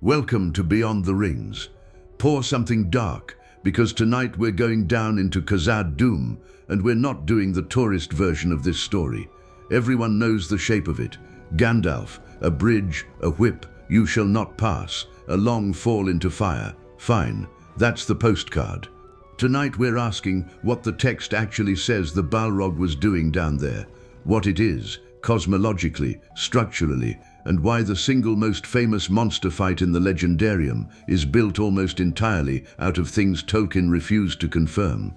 Welcome to Beyond the Rings. Pour something dark, because tonight we're going down into Khazad-dûm, and we're not doing the tourist version of this story. Everyone knows the shape of it. Gandalf, a bridge, a whip, you shall not pass, a long fall into fire. Fine, that's the postcard. Tonight we're asking what the text actually says the Balrog was doing down there, what it is, cosmologically, structurally, and why the single most famous monster fight in the Legendarium is built almost entirely out of things Tolkien refused to confirm.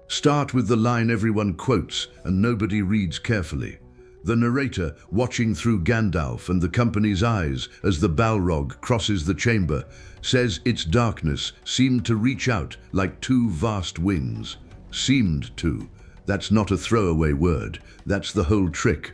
Start with the line everyone quotes and nobody reads carefully. The narrator, watching through Gandalf and the company's eyes as the Balrog crosses the chamber, says its darkness seemed to reach out like two vast wings. Seemed to. That's not a throwaway word. That's the whole trick.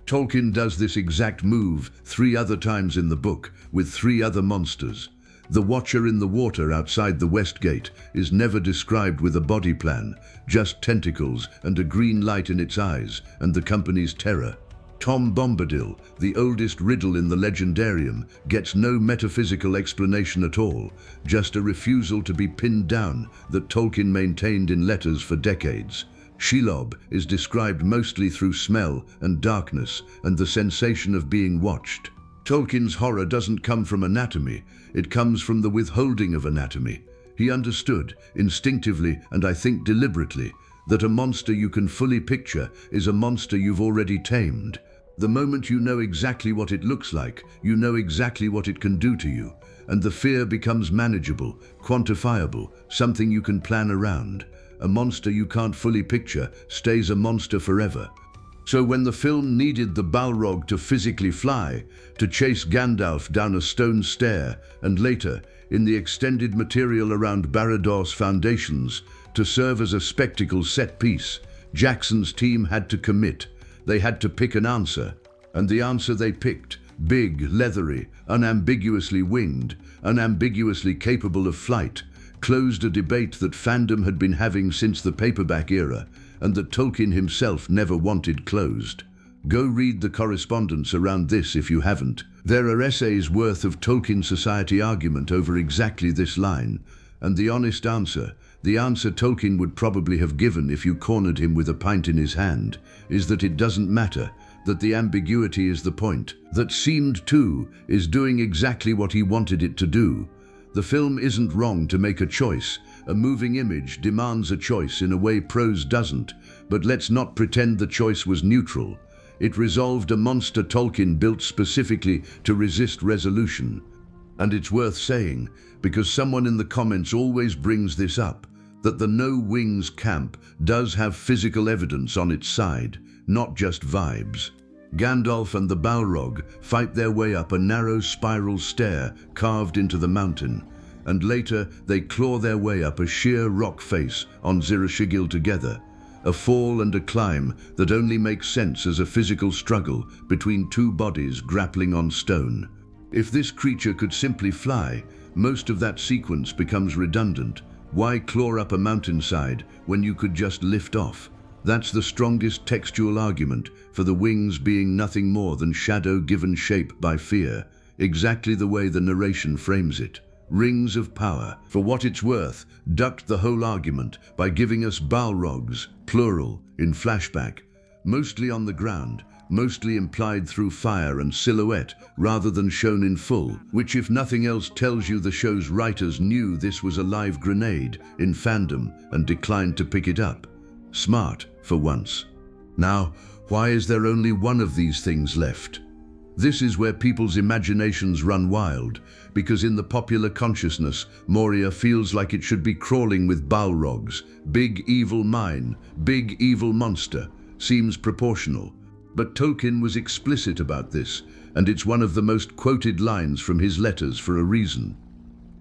Tolkien does this exact move 3 other times in the book, with 3 other monsters. The Watcher in the water outside the West Gate is never described with a body plan, just tentacles and a green light in its eyes, and the company's terror. Tom Bombadil, the oldest riddle in the Legendarium, gets no metaphysical explanation at all, just a refusal to be pinned down that Tolkien maintained in letters for decades. Shelob is described mostly through smell and darkness and the sensation of being watched. Tolkien's horror doesn't come from anatomy, it comes from the withholding of anatomy. He understood, instinctively and I think deliberately, that a monster you can fully picture is a monster you've already tamed. The moment you know exactly what it looks like, you know exactly what it can do to you, and the fear becomes manageable, quantifiable, something you can plan around. A monster you can't fully picture stays a monster forever. So when the film needed the Balrog to physically fly, to chase Gandalf down a stone stair, and later, in the extended material around Barador's foundations, to serve as a spectacle set piece, Jackson's team had to commit. They had to pick an answer, and the answer they picked, big, leathery, unambiguously winged, unambiguously capable of flight, closed a debate that fandom had been having since the paperback era, and that Tolkien himself never wanted closed. Go read the correspondence around this if you haven't. There are essays worth of Tolkien society argument over exactly this line, and the honest answer, the answer Tolkien would probably have given if you cornered him with a pint in his hand, is that it doesn't matter, that the ambiguity is the point, that seemed to is doing exactly what he wanted it to do. The film isn't wrong to make a choice. A moving image demands a choice in a way prose doesn't, but let's not pretend the choice was neutral. It resolved a monster Tolkien built specifically to resist resolution. And it's worth saying, because someone in the comments always brings this up, that the No Wings camp does have physical evidence on its side, not just vibes. Gandalf and the Balrog fight their way up a narrow spiral stair carved into the mountain, and later they claw their way up a sheer rock face on Zirashigil together, a fall and a climb that only makes sense as a physical struggle between 2 bodies grappling on stone. If this creature could simply fly, most of that sequence becomes redundant. Why claw up a mountainside when you could just lift off? That's the strongest textual argument for the wings being nothing more than shadow given shape by fear, exactly the way the narration frames it. Rings of power, for what it's worth, ducked the whole argument by giving us Balrogs, plural, in flashback, mostly on the ground, mostly implied through fire and silhouette rather than shown in full, which if nothing else tells you the show's writers knew this was a live grenade in fandom and declined to pick it up. Smart, for once. Now, why is there only one of these things left? This is where people's imaginations run wild, because in the popular consciousness, Moria feels like it should be crawling with Balrogs. Big evil mine, big evil monster, seems proportional. But Tolkien was explicit about this, and it's one of the most quoted lines from his letters for a reason.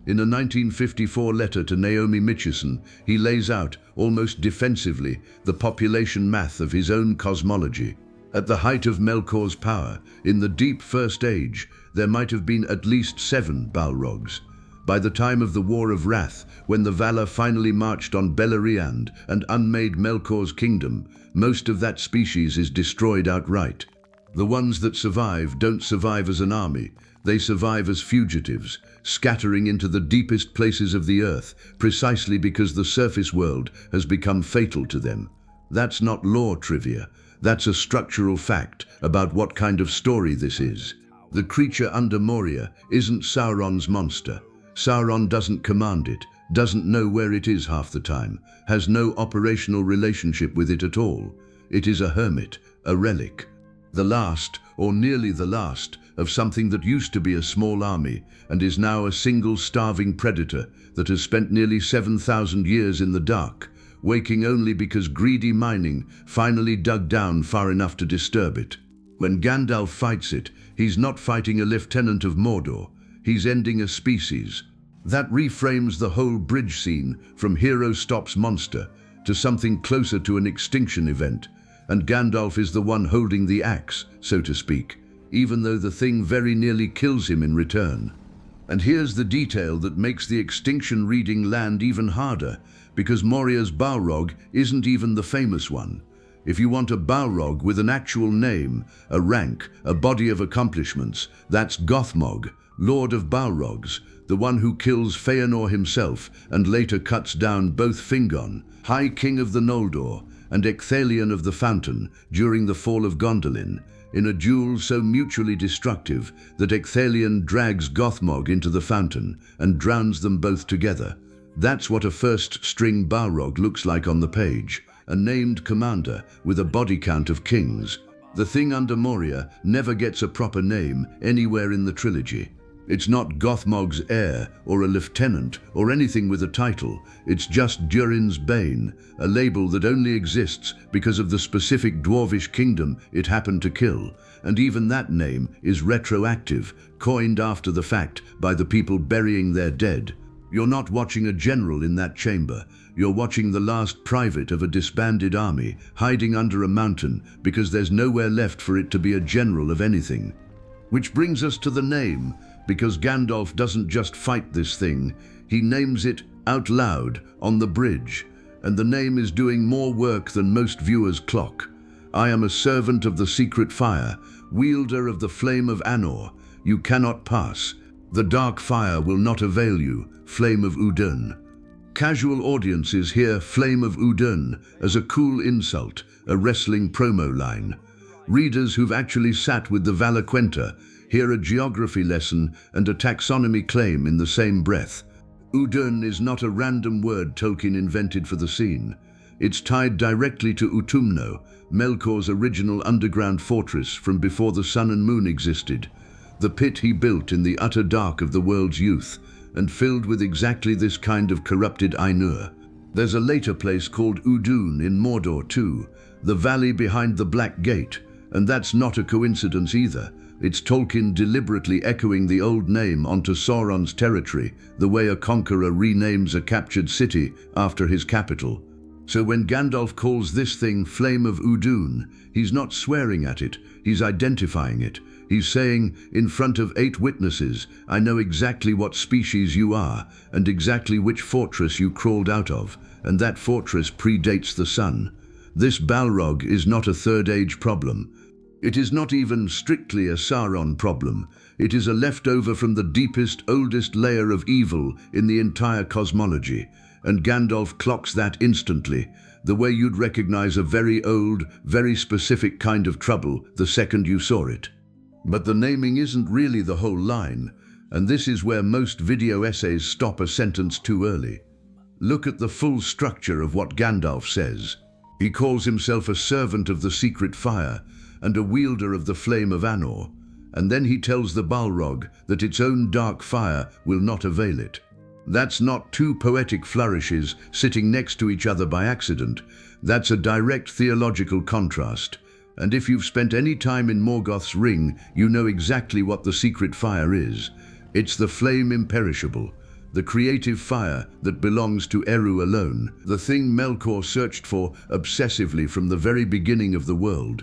In a 1954 letter to Naomi Mitchison, he lays out, almost defensively, the population math of his own cosmology. At the height of Melkor's power, in the deep First Age, there might have been at least 7 Balrogs. By the time of the War of Wrath, when the Valar finally marched on Beleriand and unmade Melkor's kingdom, most of that species is destroyed outright. The ones that survive don't survive as an army. They survive as fugitives, scattering into the deepest places of the earth, precisely because the surface world has become fatal to them. That's not lore trivia. That's a structural fact about what kind of story this is. The creature under Moria isn't Sauron's monster. Sauron doesn't command it, doesn't know where it is half the time, has no operational relationship with it at all. It is a hermit, a relic. The last, or nearly the last, of something that used to be a small army and is now a single starving predator that has spent nearly 7,000 years in the dark, waking only because greedy mining finally dug down far enough to disturb it. When Gandalf fights it, he's not fighting a lieutenant of Mordor, he's ending a species. That reframes the whole bridge scene from hero stops monster to something closer to an extinction event, and Gandalf is the one holding the axe, so to speak, even though the thing very nearly kills him in return. And here's the detail that makes the extinction reading land even harder, because Moria's Balrog isn't even the famous one. If you want a Balrog with an actual name, a rank, a body of accomplishments, that's Gothmog, Lord of Balrogs, the one who kills Feanor himself and later cuts down both Fingon, High King of the Noldor, and Ecthelion of the Fountain during the fall of Gondolin, in a duel so mutually destructive that Ecthelion drags Gothmog into the fountain and drowns them both together. That's what a first-string Balrog looks like on the page, a named commander with a body count of kings. The thing under Moria never gets a proper name anywhere in the trilogy. It's not Gothmog's heir or a lieutenant or anything with a title. It's just Durin's Bane, a label that only exists because of the specific dwarvish kingdom it happened to kill. And even that name is retroactive, coined after the fact by the people burying their dead. You're not watching a general in that chamber. You're watching the last private of a disbanded army hiding under a mountain because there's nowhere left for it to be a general of anything. Which brings us to the name, because Gandalf doesn't just fight this thing, he names it out loud on the bridge, and the name is doing more work than most viewers clock. I am a servant of the secret fire, wielder of the flame of Anor. You cannot pass. The dark fire will not avail you, flame of Udun. Casual audiences hear flame of Udun as a cool insult, a wrestling promo line. Readers who've actually sat with the Valaquenta hear a geography lesson and a taxonomy claim in the same breath. Udun is not a random word Tolkien invented for the scene. It's tied directly to Utumno, Melkor's original underground fortress from before the sun and moon existed. The pit he built in the utter dark of the world's youth, and filled with exactly this kind of corrupted Ainur. There's a later place called Udun in Mordor too, the valley behind the Black Gate, and that's not a coincidence either. It's Tolkien deliberately echoing the old name onto Sauron's territory, the way a conqueror renames a captured city after his capital. So when Gandalf calls this thing Flame of Udun, he's not swearing at it, he's identifying it. He's saying, in front of 8 witnesses, I know exactly what species you are, and exactly which fortress you crawled out of, and that fortress predates the sun. This Balrog is not a Third Age problem. It is not even strictly a Sauron problem. It is a leftover from the deepest, oldest layer of evil in the entire cosmology, and Gandalf clocks that instantly, the way you'd recognize a very old, very specific kind of trouble the second you saw it. But the naming isn't really the whole line, and this is where most video essays stop a sentence too early. Look at the full structure of what Gandalf says. He calls himself a servant of the secret fire and a wielder of the flame of Anor, and then he tells the Balrog that its own dark fire will not avail it. That's not 2 poetic flourishes sitting next to each other by accident. That's a direct theological contrast. And if you've spent any time in Morgoth's ring, you know exactly what the secret fire is. It's the flame imperishable, the creative fire that belongs to Eru alone, the thing Melkor searched for obsessively from the very beginning of the world,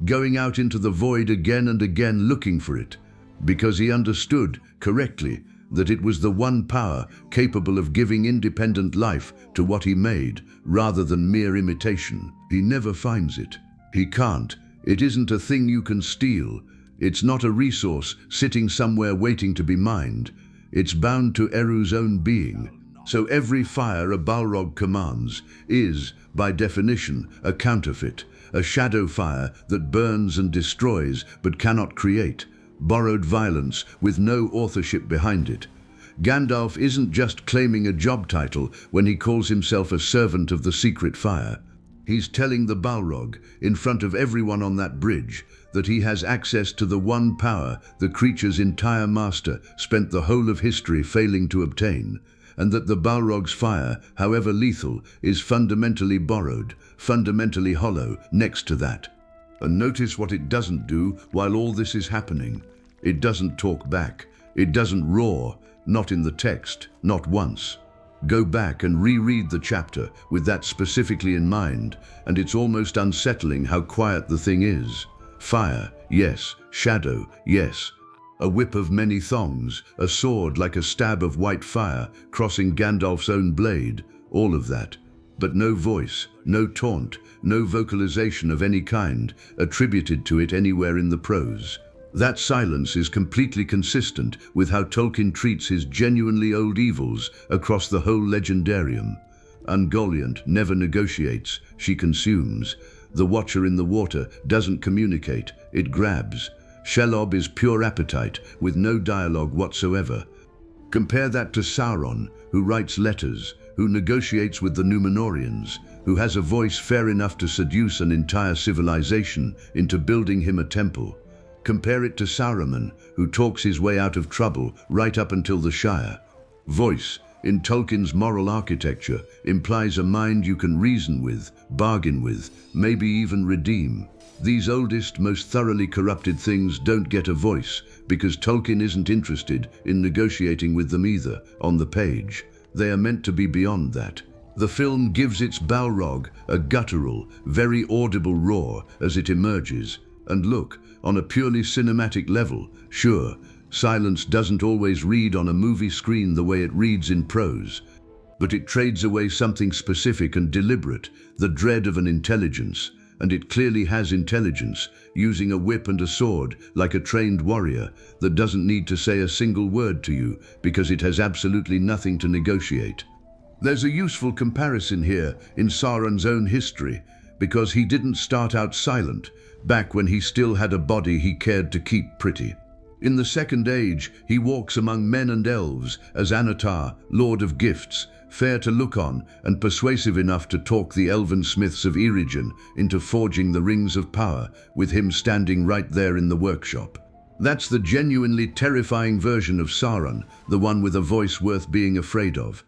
going out into the void again and again looking for it, because he understood, correctly, that it was the one power capable of giving independent life to what he made, rather than mere imitation. He never finds it. He can't. It isn't a thing you can steal. It's not a resource sitting somewhere waiting to be mined. It's bound to Eru's own being. So every fire a Balrog commands is, by definition, a counterfeit, a shadow fire that burns and destroys but cannot create, borrowed violence with no authorship behind it. Gandalf isn't just claiming a job title when he calls himself a servant of the secret fire. He's telling the Balrog, in front of everyone on that bridge, that he has access to the one power the creature's entire master spent the whole of history failing to obtain, and that the Balrog's fire, however lethal, is fundamentally borrowed, fundamentally hollow next to that. And notice what it doesn't do while all this is happening. It doesn't talk back. It doesn't roar, not in the text, not once. Go back and reread the chapter with that specifically in mind, and it's almost unsettling how quiet the thing is. Fire, yes. Shadow, yes. A whip of many thongs, a sword like a stab of white fire crossing Gandalf's own blade, all of that. But no voice, no taunt, no vocalization of any kind attributed to it anywhere in the prose. That silence is completely consistent with how Tolkien treats his genuinely old evils across the whole legendarium. Ungoliant never negotiates, she consumes. The Watcher in the water doesn't communicate, it grabs. Shelob is pure appetite, with no dialogue whatsoever. Compare that to Sauron, who writes letters, who negotiates with the Númenóreans, who has a voice fair enough to seduce an entire civilization into building him a temple. Compare it to Saruman, who talks his way out of trouble right up until the Shire. Voice, in Tolkien's moral architecture, implies a mind you can reason with, bargain with, maybe even redeem. These oldest, most thoroughly corrupted things don't get a voice because Tolkien isn't interested in negotiating with them either, on the page. They are meant to be beyond that. The film gives its Balrog a guttural, very audible roar as it emerges. And look, on a purely cinematic level, sure, silence doesn't always read on a movie screen the way it reads in prose. But it trades away something specific and deliberate, the dread of an intelligence. And it clearly has intelligence, using a whip and a sword like a trained warrior that doesn't need to say a single word to you because it has absolutely nothing to negotiate. There's a useful comparison here in Sauron's own history, because he didn't start out silent, back when he still had a body he cared to keep pretty. In the Second Age, he walks among men and elves as Annatar, Lord of Gifts, fair to look on and persuasive enough to talk the elven smiths of Eregion into forging the rings of power, with him standing right there in the workshop. That's the genuinely terrifying version of Sauron, the one with a voice worth being afraid of.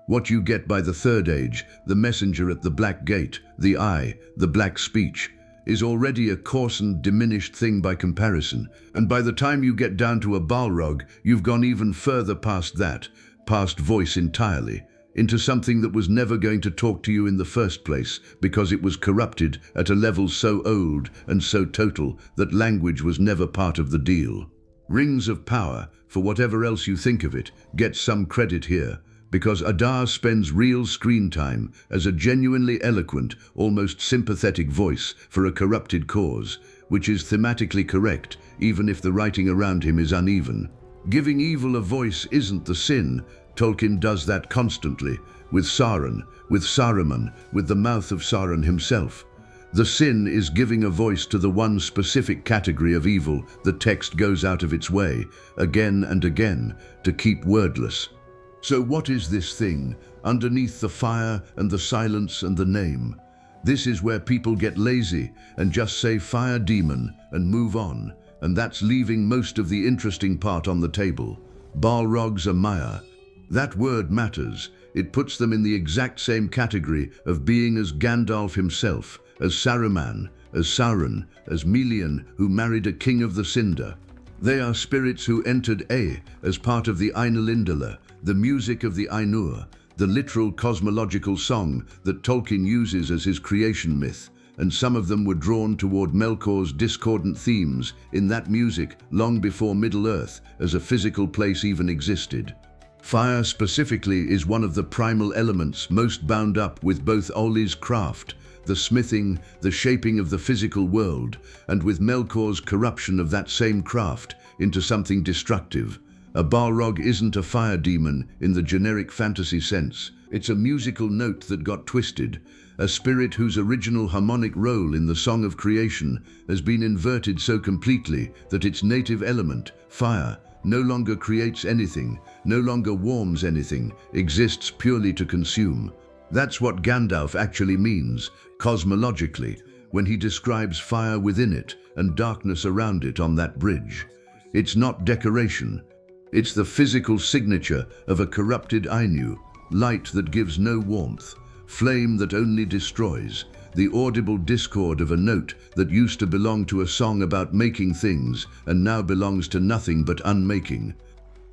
What you get by the Third Age, the messenger at the Black Gate, the Eye, the Black Speech, is already a coarsened, diminished thing by comparison, and by the time you get down to a Balrog, you've gone even further past that, past voice entirely, into something that was never going to talk to you in the first place because it was corrupted at a level so old and so total that language was never part of the deal. Rings of Power, for whatever else you think of it, gets some credit here, because Adar spends real screen time as a genuinely eloquent, almost sympathetic voice for a corrupted cause, which is thematically correct even if the writing around him is uneven. Giving evil a voice isn't the sin. Tolkien does that constantly, with Sauron, with Saruman, with the mouth of Sauron himself. The sin is giving a voice to the one specific category of evil the text goes out of its way, again and again, to keep wordless. So what is this thing, underneath the fire and the silence and the name? This is where people get lazy and just say fire demon and move on, and that's leaving most of the interesting part on the table. Balrogs are Maya. That word matters. It puts them in the exact same category of being as Gandalf himself, as Saruman, as Sauron, as Melian, who married a king of the Cinder. They are spirits who entered as part of the Ainulindalë, the music of the Ainur, the literal cosmological song that Tolkien uses as his creation myth, and some of them were drawn toward Melkor's discordant themes in that music long before Middle-earth as a physical place even existed. Fire specifically is one of the primal elements most bound up with both Oli's craft, the smithing, the shaping of the physical world, and with Melkor's corruption of that same craft into something destructive. A Balrog isn't a fire demon in the generic fantasy sense. It's a musical note that got twisted, a spirit whose original harmonic role in the song of creation has been inverted so completely that its native element, fire, no longer creates anything, no longer warms anything, exists purely to consume. That's what Gandalf actually means, cosmologically, when he describes fire within it and darkness around it on that bridge. It's not decoration. It's the physical signature of a corrupted Ainu, light that gives no warmth, flame that only destroys, the audible discord of a note that used to belong to a song about making things and now belongs to nothing but unmaking.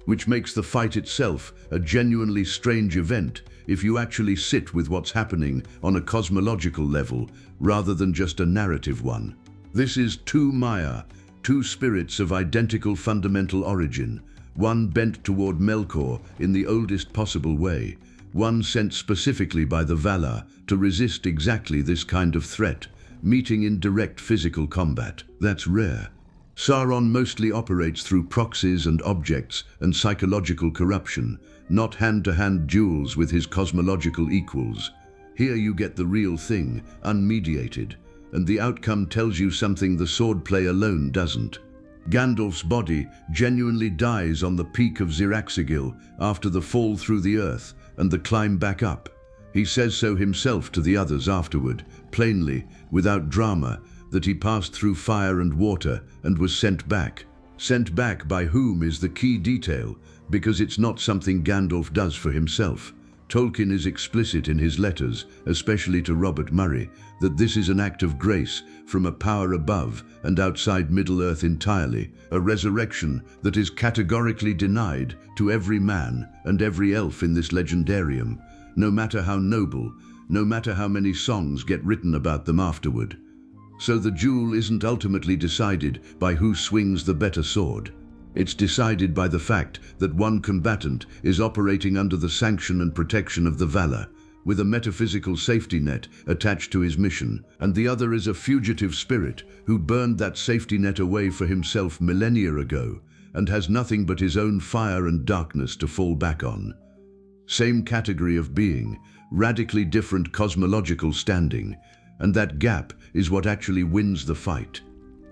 Which makes the fight itself a genuinely strange event if you actually sit with what's happening on a cosmological level rather than just a narrative one. This is two Maya, two spirits of identical fundamental origin, one bent toward Melkor in the oldest possible way, one sent specifically by the Valar to resist exactly this kind of threat, meeting in direct physical combat. That's rare. Sauron mostly operates through proxies and objects and psychological corruption, not hand-to-hand duels with his cosmological equals. Here you get the real thing, unmediated, and the outcome tells you something the swordplay alone doesn't. Gandalf's body genuinely dies on the peak of Ziraxigil after the fall through the earth and the climb back up. He says so himself to the others afterward, plainly, without drama, that he passed through fire and water and was sent back. Sent back by whom is the key detail, because it's not something Gandalf does for himself. Tolkien is explicit in his letters, especially to Robert Murray, that this is an act of grace from a power above and outside Middle-earth entirely, a resurrection that is categorically denied to every man and every elf in this legendarium, no matter how noble, no matter how many songs get written about them afterward. So the duel isn't ultimately decided by who swings the better sword. It's decided by the fact that one combatant is operating under the sanction and protection of the Valar, with a metaphysical safety net attached to his mission, and the other is a fugitive spirit who burned that safety net away for himself millennia ago and has nothing but his own fire and darkness to fall back on. Same category of being, radically different cosmological standing, and that gap is what actually wins the fight.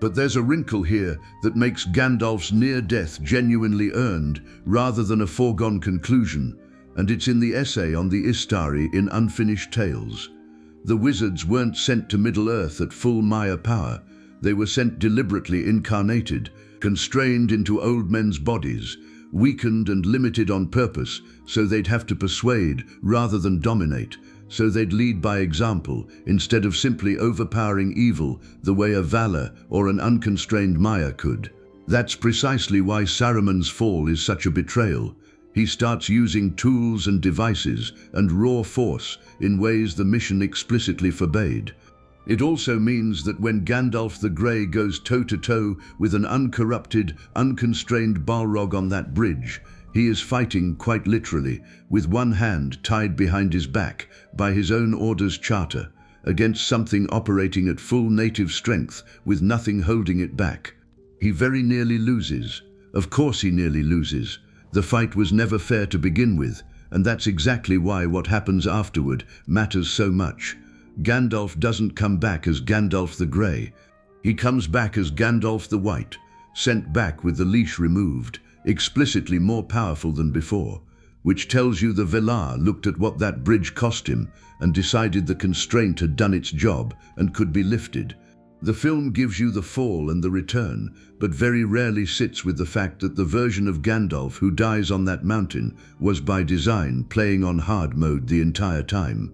But there's a wrinkle here that makes Gandalf's near-death genuinely earned rather than a foregone conclusion, and it's in the essay on the Istari in Unfinished Tales. The wizards weren't sent to Middle-earth at full Maya power. They were sent deliberately incarnated, constrained into old men's bodies, weakened and limited on purpose so they'd have to persuade rather than dominate, so they'd lead by example instead of simply overpowering evil the way a Valar or an unconstrained Maya could. That's precisely why Saruman's fall is such a betrayal. He starts using tools and devices and raw force in ways the mission explicitly forbade. It also means that when Gandalf the Grey goes toe-to-toe with an uncorrupted, unconstrained Balrog on that bridge, he is fighting, quite literally, with one hand tied behind his back by his own order's charter, against something operating at full native strength with nothing holding it back. He very nearly loses. Of course he nearly loses. The fight was never fair to begin with, and that's exactly why what happens afterward matters so much. Gandalf doesn't come back as Gandalf the Grey. He comes back as Gandalf the White, sent back with the leash removed, explicitly more powerful than before, which tells you the Valar looked at what that bridge cost him and decided the constraint had done its job and could be lifted. The film gives you the fall and the return, but very rarely sits with the fact that the version of Gandalf who dies on that mountain was by design playing on hard mode the entire time.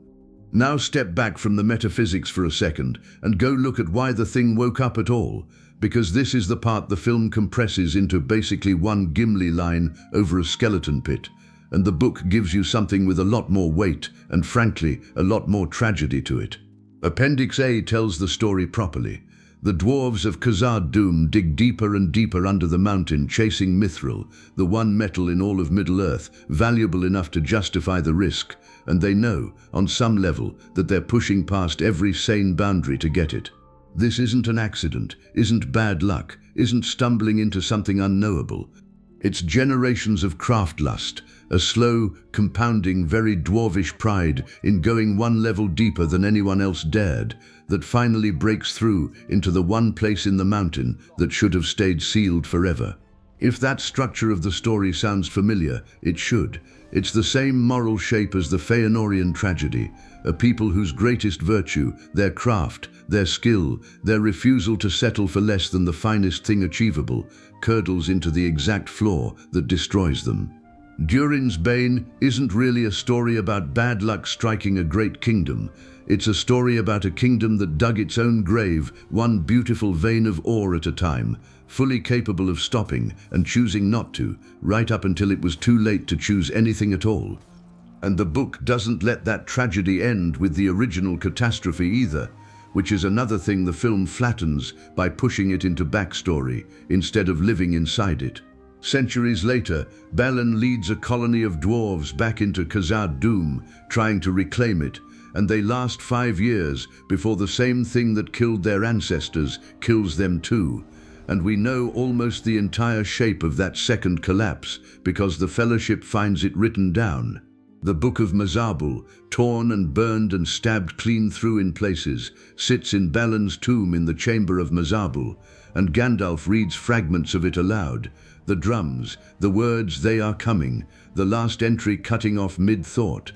Now step back from the metaphysics for a second and go look at why the thing woke up at all, because this is the part the film compresses into basically one Gimli line over a skeleton pit, and the book gives you something with a lot more weight and, frankly, a lot more tragedy to it. Appendix A tells the story properly. The dwarves of Khazad-dûm dig deeper and deeper under the mountain, chasing mithril, the one metal in all of Middle-earth, valuable enough to justify the risk, and they know, on some level, that they're pushing past every sane boundary to get it. This isn't an accident, isn't bad luck, isn't stumbling into something unknowable. It's generations of craft lust, a slow, compounding, very dwarvish pride in going one level deeper than anyone else dared, that finally breaks through into the one place in the mountain that should have stayed sealed forever. If that structure of the story sounds familiar, it should. It's the same moral shape as the Feanorian tragedy, a people whose greatest virtue, their craft, their skill, their refusal to settle for less than the finest thing achievable, curdles into the exact flaw that destroys them. Durin's Bane isn't really a story about bad luck striking a great kingdom. It's a story about a kingdom that dug its own grave, one beautiful vein of ore at a time, fully capable of stopping and choosing not to, right up until it was too late to choose anything at all. And the book doesn't let that tragedy end with the original catastrophe either, which is another thing the film flattens by pushing it into backstory instead of living inside it. Centuries later, Balin leads a colony of dwarves back into Khazad-dûm, trying to reclaim it, and they last 5 years before the same thing that killed their ancestors kills them too. And we know almost the entire shape of that second collapse because the Fellowship finds it written down. The Book of Mzabul, torn and burned and stabbed clean through in places, sits in Balin's tomb in the Chamber of Mzabul, and Gandalf reads fragments of it aloud. The drums, the words "they are coming," the last entry cutting off mid-thought.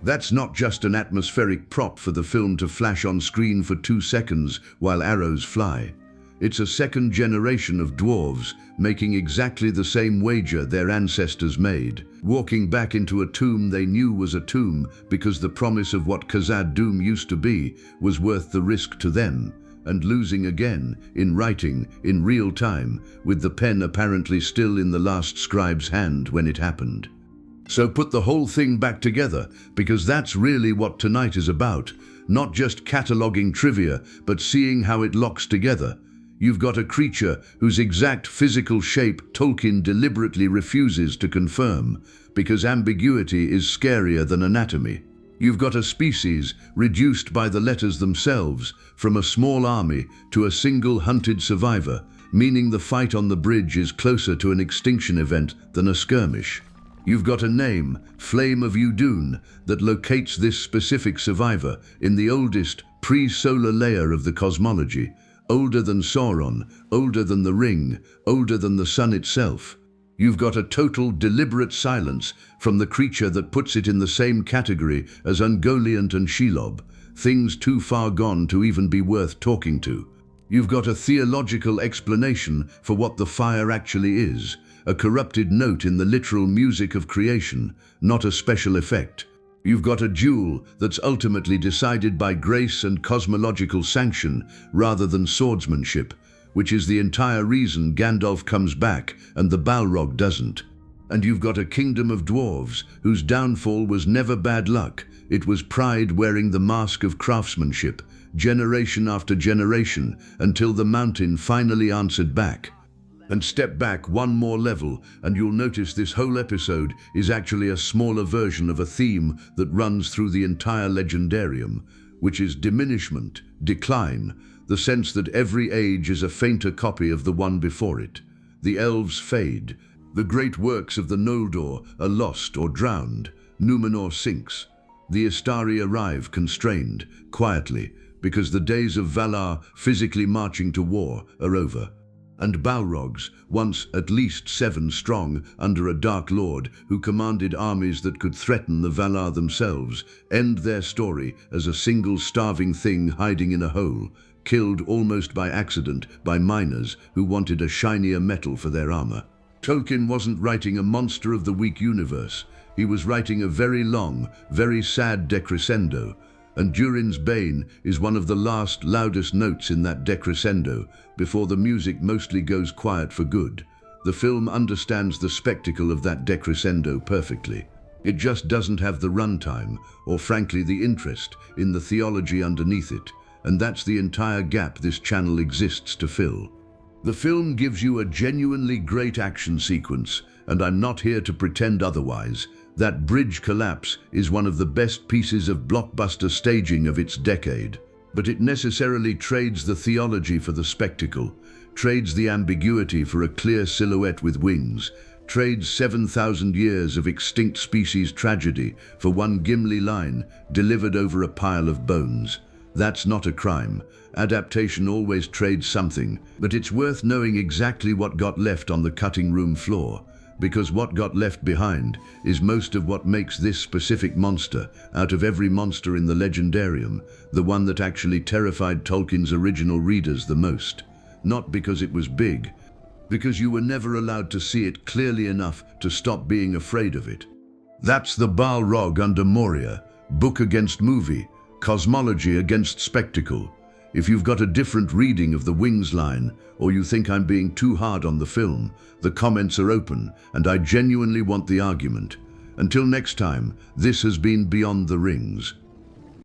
That's not just an atmospheric prop for the film to flash on screen for 2 seconds while arrows fly. It's a second generation of dwarves making exactly the same wager their ancestors made, walking back into a tomb they knew was a tomb because the promise of what Khazad-dûm used to be was worth the risk to them, and losing again, in writing, in real time, with the pen apparently still in the last scribe's hand when it happened. So put the whole thing back together, because that's really what tonight is about, not just cataloguing trivia, but seeing how it locks together. You've got a creature whose exact physical shape Tolkien deliberately refuses to confirm, because ambiguity is scarier than anatomy. You've got a species reduced by the letters themselves, from a small army to a single hunted survivor, meaning the fight on the bridge is closer to an extinction event than a skirmish. You've got a name, Flame of Udun, that locates this specific survivor in the oldest pre-solar layer of the cosmology, older than Sauron, older than the Ring, older than the sun itself. You've got a total, deliberate silence from the creature that puts it in the same category as Ungoliant and Shelob, things too far gone to even be worth talking to. You've got a theological explanation for what the fire actually is, a corrupted note in the literal music of creation, not a special effect. You've got a duel that's ultimately decided by grace and cosmological sanction rather than swordsmanship, which is the entire reason Gandalf comes back and the Balrog doesn't. And you've got a kingdom of dwarves whose downfall was never bad luck, it was pride wearing the mask of craftsmanship, generation after generation, until the mountain finally answered back. And step back one more level and you'll notice this whole episode is actually a smaller version of a theme that runs through the entire legendarium, which is diminishment, decline, the sense that every age is a fainter copy of the one before it. The elves fade, the great works of the Noldor are lost or drowned, Númenor sinks. The Istari arrive constrained, quietly, because the days of Valar physically marching to war are over. And Balrogs, once at least 7 strong under a Dark Lord who commanded armies that could threaten the Valar themselves, end their story as a single starving thing hiding in a hole, killed almost by accident by miners who wanted a shinier metal for their armor. Tolkien wasn't writing a monster of the week universe. He was writing a very long, very sad decrescendo, and Durin's Bane is one of the last, loudest notes in that decrescendo, before the music mostly goes quiet for good. The film understands the spectacle of that decrescendo perfectly. It just doesn't have the runtime, or frankly the interest, in the theology underneath it, and that's the entire gap this channel exists to fill. The film gives you a genuinely great action sequence, and I'm not here to pretend otherwise. That bridge collapse is one of the best pieces of blockbuster staging of its decade. But it necessarily trades the theology for the spectacle, trades the ambiguity for a clear silhouette with wings, trades 7,000 years of extinct species tragedy for one Gimli line delivered over a pile of bones. That's not a crime. Adaptation always trades something, but it's worth knowing exactly what got left on the cutting room floor, because what got left behind is most of what makes this specific monster, out of every monster in the Legendarium, the one that actually terrified Tolkien's original readers the most. Not because it was big, because you were never allowed to see it clearly enough to stop being afraid of it. That's the Balrog under Moria, book against movie, cosmology against spectacle. If you've got a different reading of the wings line, or you think I'm being too hard on the film, the comments are open, and I genuinely want the argument. Until next time, this has been Beyond the Rings.